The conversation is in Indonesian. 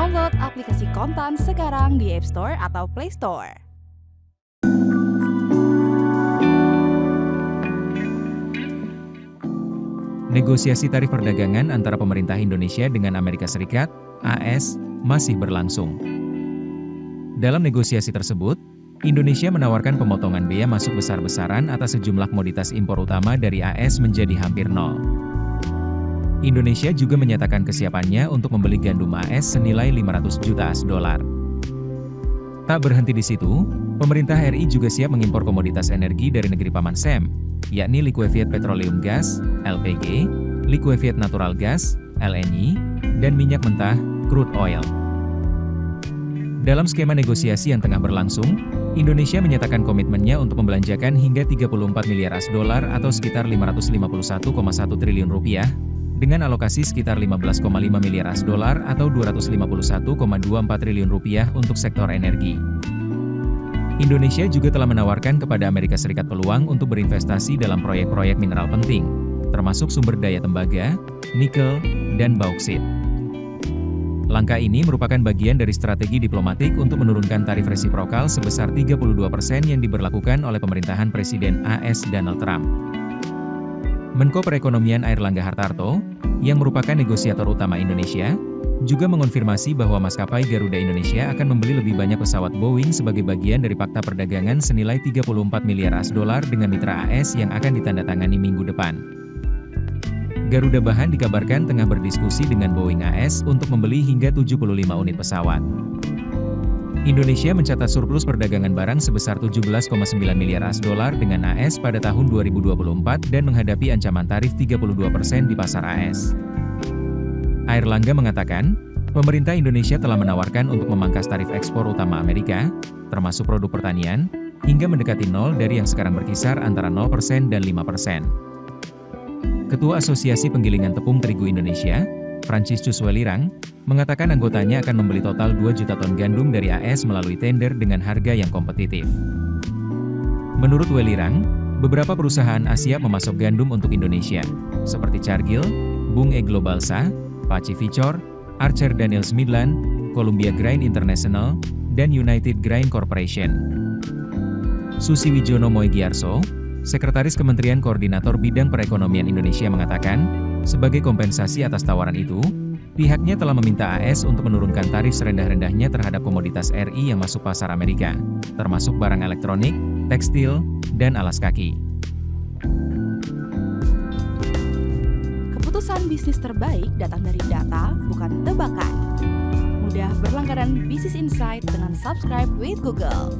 Download aplikasi Kontan sekarang di App Store atau Play Store. Negosiasi tarif perdagangan antara pemerintah Indonesia dengan Amerika Serikat, AS, masih berlangsung. Dalam negosiasi tersebut, Indonesia menawarkan pemotongan bea masuk besar-besaran atas sejumlah komoditas impor utama dari AS menjadi hampir nol. Indonesia juga menyatakan kesiapannya untuk membeli gandum AS senilai 500 juta $. Tak berhenti di situ, pemerintah RI juga siap mengimpor komoditas energi dari negeri Paman Sam, yakni liquefied petroleum gas, LPG, liquefied natural gas, LNG, dan minyak mentah, crude oil. Dalam skema negosiasi yang tengah berlangsung, Indonesia menyatakan komitmennya untuk membelanjakan hingga 34 miliar $, atau sekitar 551,1 triliun rupiah, dengan alokasi sekitar 15,5 miliar $, atau 251,24 triliun rupiah untuk sektor energi. Indonesia juga telah menawarkan kepada Amerika Serikat peluang untuk berinvestasi dalam proyek-proyek mineral penting, termasuk sumber daya tembaga, nikel, dan bauksit. Langkah ini merupakan bagian dari strategi diplomatik untuk menurunkan tarif resiprokal sebesar 32% yang diberlakukan oleh pemerintahan Presiden AS Donald Trump. Menko Perekonomian Airlangga Hartarto, yang merupakan negosiator utama Indonesia, juga mengonfirmasi bahwa maskapai Garuda Indonesia akan membeli lebih banyak pesawat Boeing sebagai bagian dari fakta perdagangan senilai 34 miliar $, dengan mitra AS yang akan ditandatangani minggu depan. Garuda Bahan dikabarkan tengah berdiskusi dengan Boeing AS untuk membeli hingga 75 unit pesawat. Indonesia mencatat surplus perdagangan barang sebesar 17,9 miliar $, dengan AS pada tahun 2024 dan menghadapi ancaman tarif 32% di pasar AS. Airlangga mengatakan, pemerintah Indonesia telah menawarkan untuk memangkas tarif ekspor utama Amerika, termasuk produk pertanian, hingga mendekati nol dari yang sekarang berkisar antara 0% dan 5%. Ketua Asosiasi Penggilingan Tepung Terigu Indonesia, Franciscus Welirang, mengatakan anggotanya akan membeli total 2 juta ton gandum dari AS melalui tender dengan harga yang kompetitif. Menurut Welirang, beberapa perusahaan Asia memasok gandum untuk Indonesia, seperti Cargill, Bunge Globalsa, Pacificor, Archer Daniels Midland, Columbia Grain International, dan United Grain Corporation. Susi Wijono Moegiarso, Sekretaris Kementerian Koordinator Bidang Perekonomian Indonesia mengatakan, sebagai kompensasi atas tawaran itu, pihaknya telah meminta AS untuk menurunkan tarif serendah-rendahnya terhadap komoditas RI yang masuk pasar Amerika, termasuk barang elektronik, tekstil, dan alas kaki. Keputusan bisnis terbaik datang dari data, bukan tebakan. Mudah berlangganan Business Insight dengan subscribe with Google.